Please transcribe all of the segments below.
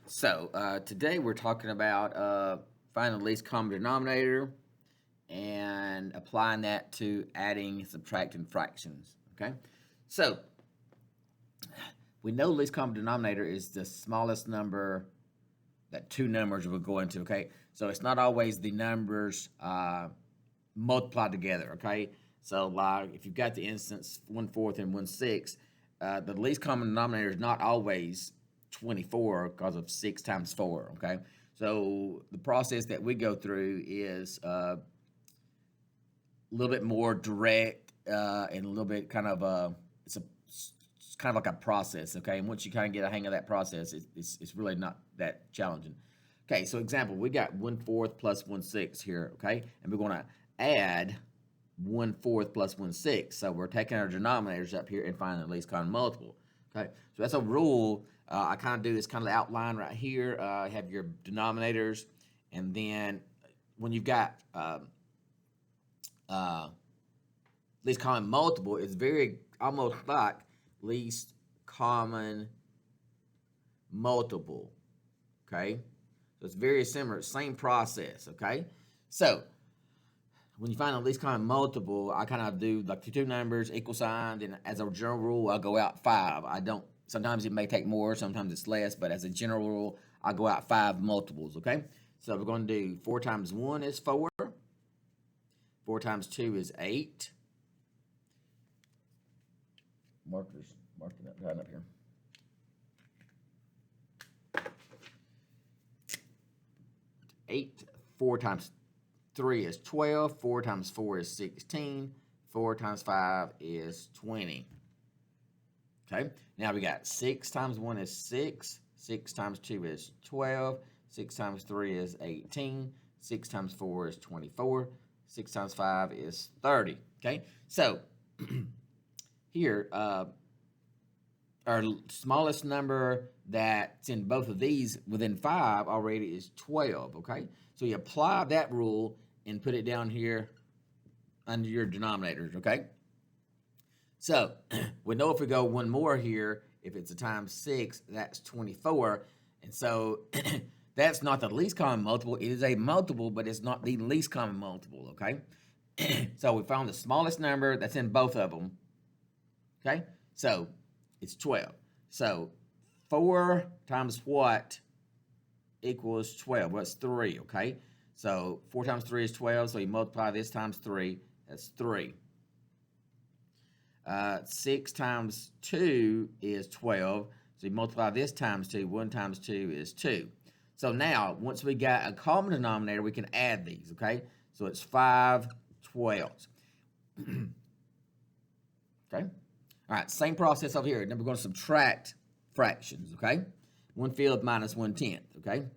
So today we're talking about finding the least common denominator and applying that to adding, subtracting fractions. Okay, so we know least common denominator is the smallest number that two numbers will go into. Okay, so it's not always the numbers multiplied together. Okay, so like if you've got the instance 1/4 and 1/6, the least common denominator is not always 24 because of 6 times 4, okay? So the process that we go through is a little bit more direct and a little bit kind of it's kind of like a process, okay? And once you kind of get a hang of that process, it's really not that challenging. Okay, so example, we got 1/4 plus 1/6 here, okay? And we're going to add 1/4 plus 1/6. So we're taking our denominators up here and finding the least common multiple. Okay, so that's a rule. I kind of do this kind of outline right here. Have your denominators, and then when you've got least common multiple, it's very almost like least common multiple. Okay, so it's very similar, same process. Okay, so when you find the least common multiple, I kind of do like the two numbers, equal sign, and as a general rule, I'll go out 5. I don't, sometimes it may take more, sometimes it's less, but as a general rule, I'll go out 5 multiples, okay? So we're going to do 4 times 1 is 4. 4 times 2 is 8. Marking up, right up here. 8, 4 times 3 is 12, 4 times 4 is 16, 4 times 5 is 20. Okay, now we got 6 times 1 is 6, 6 times 2 is 12, 6 times 3 is 18, 6 times 4 is 24, 6 times 5 is 30. Okay, so here, our smallest number that's in both of these within 5 already is 12, okay? So you apply that rule and put it down here under your denominators, okay? So we know if we go one more here, if it's a times 6, that's 24. And so that's not the least common multiple. It is a multiple, but it's not the least common multiple, okay? So we found the smallest number that's in both of them, okay? So it's 12. So 4 times what equals 12? Well, it's 3, okay? So 4 times 3 is 12, so you multiply this times 3, that's 3. 6 times 2 is 12, so you multiply this times 2, 1 times 2 is 2. So now, once we got a common denominator, we can add these, okay? So it's 5 12s. Okay? All right, same process over here. Now we're going to subtract fractions, okay? 1/5 minus 1/10, okay?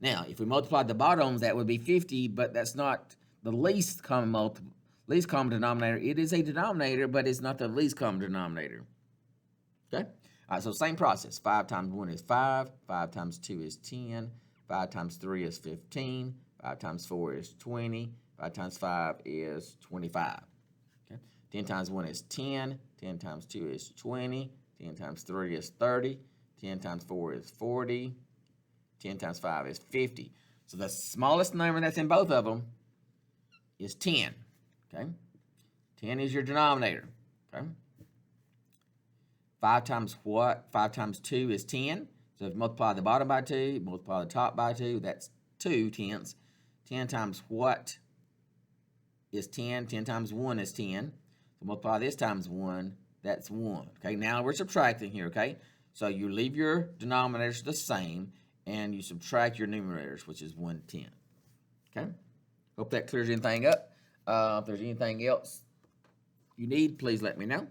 Now, if we multiply the bottoms, that would be 50, but that's not the least common denominator. It is a denominator, but it's not the least common denominator. Okay? All right, so same process. 5 times 1 is 5. 5 times 2 is 10. 5 times 3 is 15. 5 times 4 is 20. 5 times 5 is 25. Okay? 10 times 1 is 10. 10 times 2 is 20. 10 times 3 is 30. 10 times 4 is 40. 10 times 5 is 50. So the smallest number that's in both of them is 10. Okay? 10 is your denominator. Okay? 5 times what? 5 times 2 is 10. So if you multiply the bottom by 2, multiply the top by 2, that's 2 tenths. 10 times what is 10? 10 times 1 is 10. So multiply this times 1, that's 1. Okay, now we're subtracting here, okay? So you leave your denominators the same, and you subtract your numerators, which is 1/10. Okay? Hope that clears anything up. If there's anything else you need, please let me know.